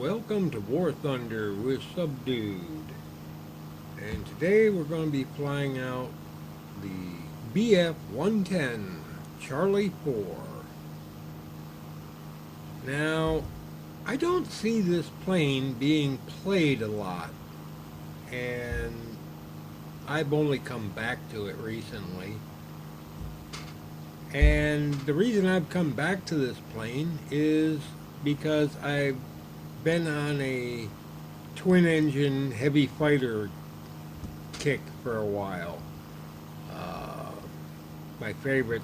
Welcome to War Thunder with Subdued. And today we're going to be flying out the Bf-110 Charlie 4. Now, I don't see this plane being played a lot, and I've only come back to it recently. And the reason I've come back to this plane is because I've been on a twin engine heavy fighter kick for a while. My favorite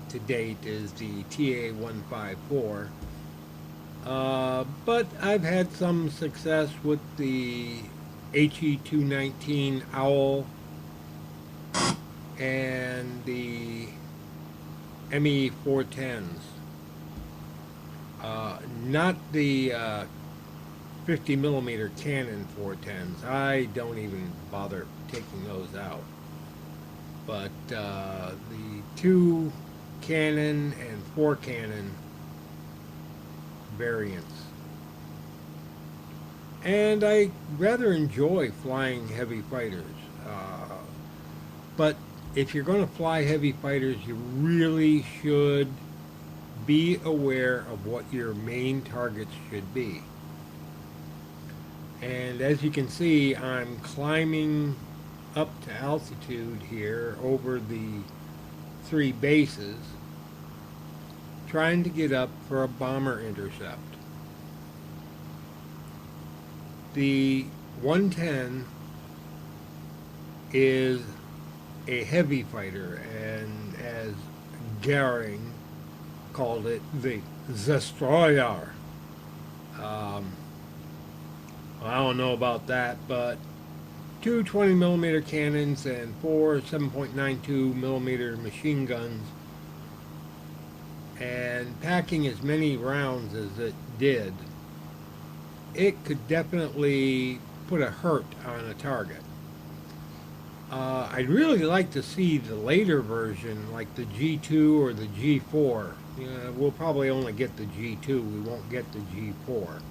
to date is the TA-154. But I've had some success with the HE-219 Owl and the ME-410s. Not the 50 millimeter Canon 410s. I don't even bother taking those out. But the 2 Canon and 4 Canon variants. And I rather enjoy flying heavy fighters. But if you're going to fly heavy fighters, you really should be aware of what your main targets should be. And as you can see, I'm climbing up to altitude here over the 3 bases, trying to get up for a bomber intercept. The 110 is a heavy fighter, and as Goering called it, the Destroyer. I don't know about that, but 2 20 millimeter cannons and 4 7.92 millimeter machine guns, and packing as many rounds as it did, it could definitely put a hurt on a target. I'd really like to see the later version, like the G2 or the G4. We'll probably only get the G2, we won't get the G4.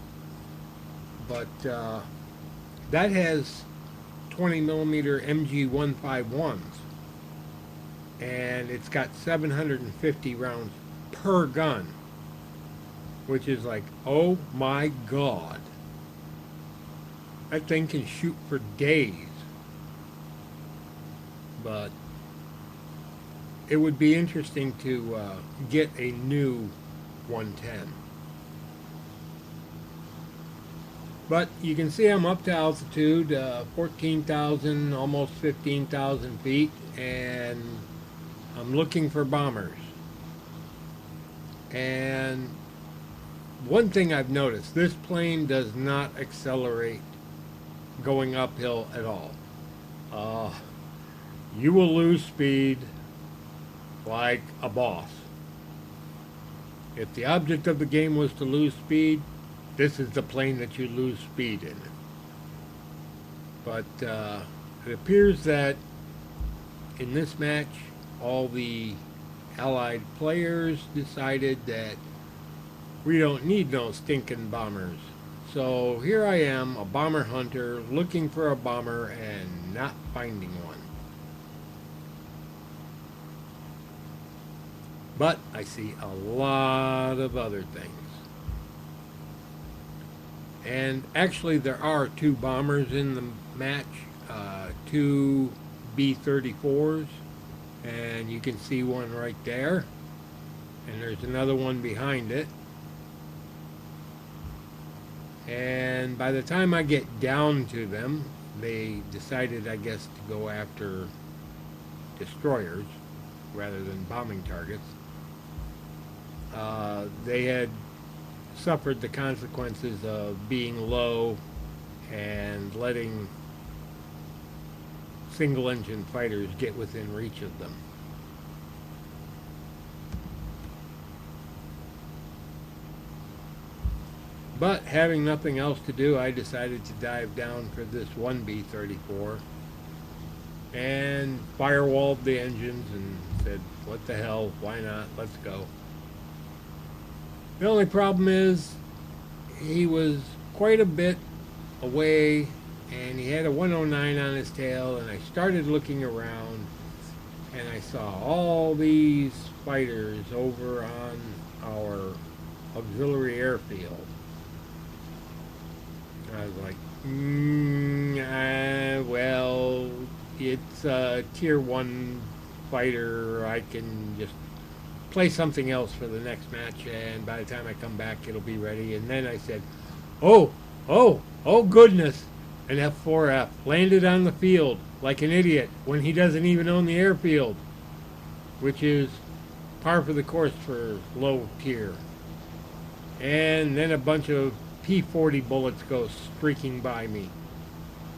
But that has 20 millimeter MG151s, and it's got 750 rounds per gun, which is like, oh my god. That thing can shoot for days. But it would be interesting to get a new 110. But you can see I'm up to altitude, 14,000, almost 15,000 feet, and I'm looking for bombers. And one thing I've noticed, this plane does not accelerate going uphill at all. You will lose speed like a boss. If the object of the game was to lose speed, this is the plane that you lose speed in. But it appears that in this match, all the Allied players decided that we don't need no stinking bombers. So here I am, a bomber hunter, looking for a bomber and not finding one. But I see a lot of other things. And actually there are 2 bombers in the match, 2 B-34s, and you can see one right there, and there's another one behind it. And by the time I get down to them, they decided, I guess, to go after destroyers rather than bombing targets. They had suffered the consequences of being low and letting single engine fighters get within reach of them. But having nothing else to do, I decided to dive down for this 1B-34 and firewalled the engines and said, what the hell, why not, let's go. The only problem is he was quite a bit away, and he had a 109 on his tail, and I started looking around, and I saw all these fighters over on our auxiliary airfield. I was like, well, it's a tier 1 fighter. I can just play something else for the next match, and by the time I come back, it'll be ready. And then I said, oh goodness, an F-4F landed on the field like an idiot when he doesn't even own the airfield, which is par for the course for low tier. And then a bunch of P-40 bullets go streaking by me.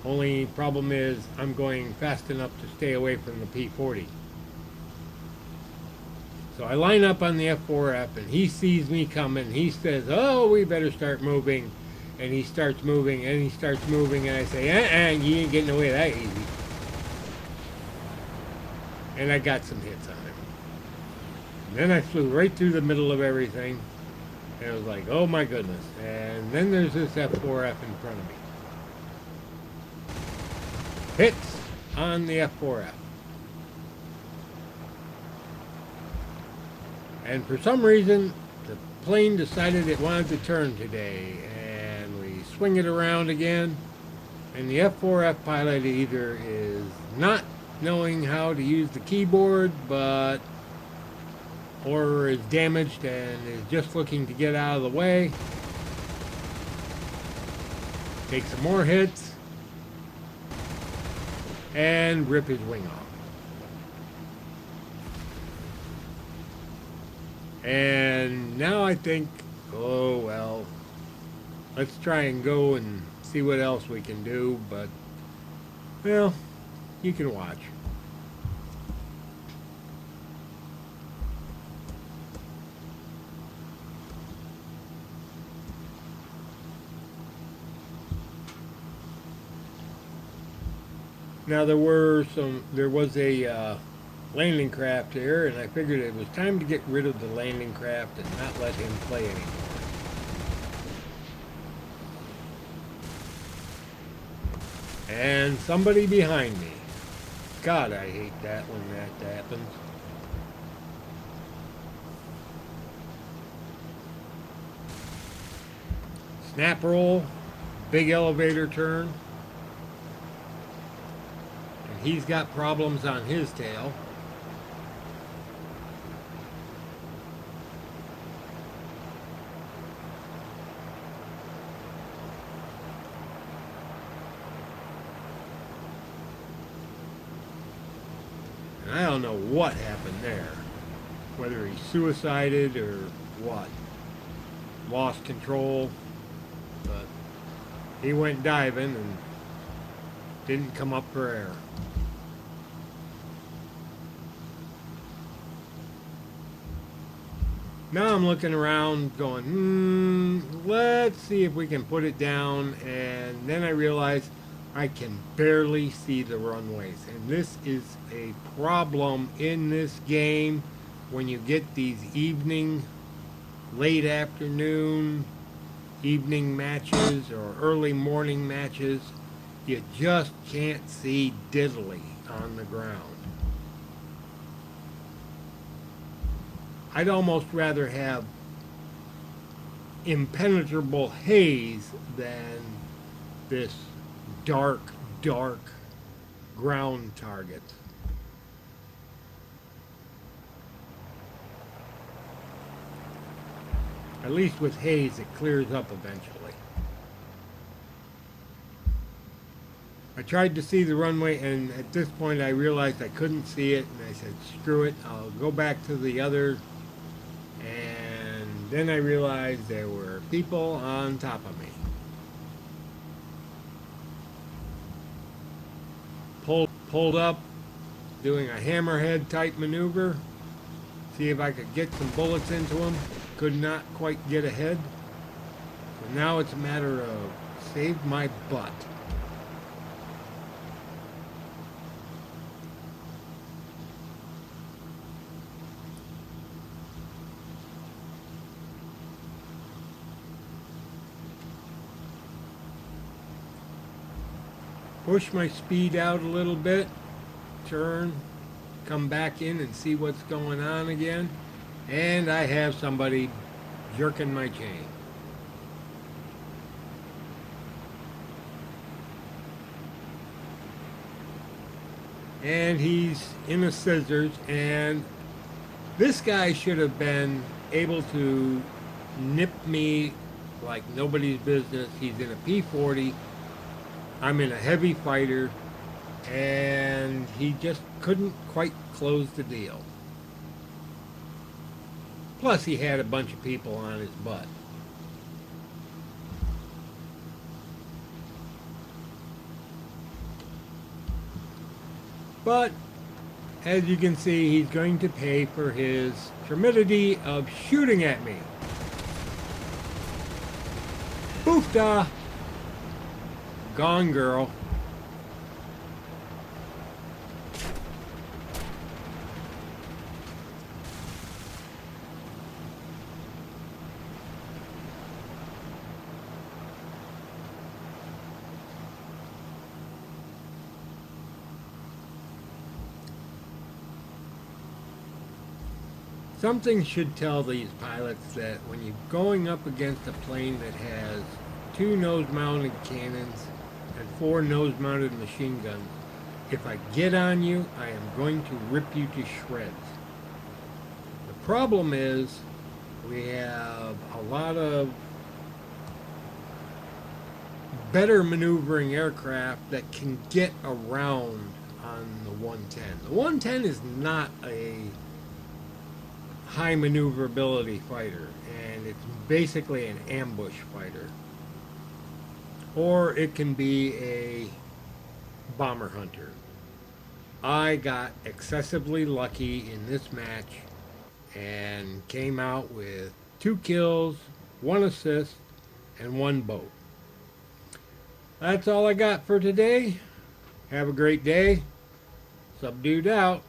Only problem is I'm going fast enough to stay away from the P-40. So I line up on the F-4F, and he sees me coming. He says, oh, we better start moving. And he starts moving, and he starts moving, and I say, you ain't getting away that easy. And I got some hits on him. And then I flew right through the middle of everything. And it was like, oh my goodness. And then there's this F-4F in front of me. Hits on the F-4F. And for some reason, the plane decided it wanted to turn today. And we swing it around again. And the F-4F pilot either is not knowing how to use the keyboard, or is damaged and is just looking to get out of the way. Take some more hits. And rip his wing off. And now I think, oh well, let's try and go and see what else we can do, but, well, you can watch. Now there was a landing craft here, and I figured it was time to get rid of the landing craft and not let him play anymore. And somebody behind me. God, I hate that when that happens. Snap roll, big elevator turn. And he's got problems on his tail. I don't know what happened there. Whether he suicided or what. Lost control. But he went diving and didn't come up for air. Now I'm looking around going, let's see if we can put it down. And then I realized I can barely see the runways, and this is a problem in this game when you get these evening, late afternoon, evening matches or early morning matches. You just can't see diddly on the ground. I'd almost rather have impenetrable haze than this dark ground target. At least with haze, it clears up eventually. I tried to see the runway, and at this point I realized I couldn't see it, and I said, screw it, I'll go back to the other. And then I realized there were people on top of me. Pulled up, doing a hammerhead type maneuver, see if I could get some bullets into him. Could not quite get ahead. So now it's a matter of save my butt. push my speed out a little bit, turn, come back in and see what's going on again, and I have somebody jerking my chain. And he's in a scissors, and this guy should have been able to nip me like nobody's business. He's in a P40. I'm in a heavy fighter, and he just couldn't quite close the deal. Plus, he had a bunch of people on his butt. But, as you can see, he's going to pay for his timidity of shooting at me. Boofda! Gone, girl. Something should tell these pilots that when you're going up against a plane that has 2 nose-mounted cannons and 4 nose-mounted machine guns, if I get on you, I am going to rip you to shreds. The problem is we have a lot of better maneuvering aircraft that can get around on the 110. The 110 is not a high maneuverability fighter, and it's basically an ambush fighter. Or it can be a bomber hunter. I got excessively lucky in this match and came out with 2 kills, 1 assist, and 1 boat. That's all I got for today. Have a great day. Subdued out.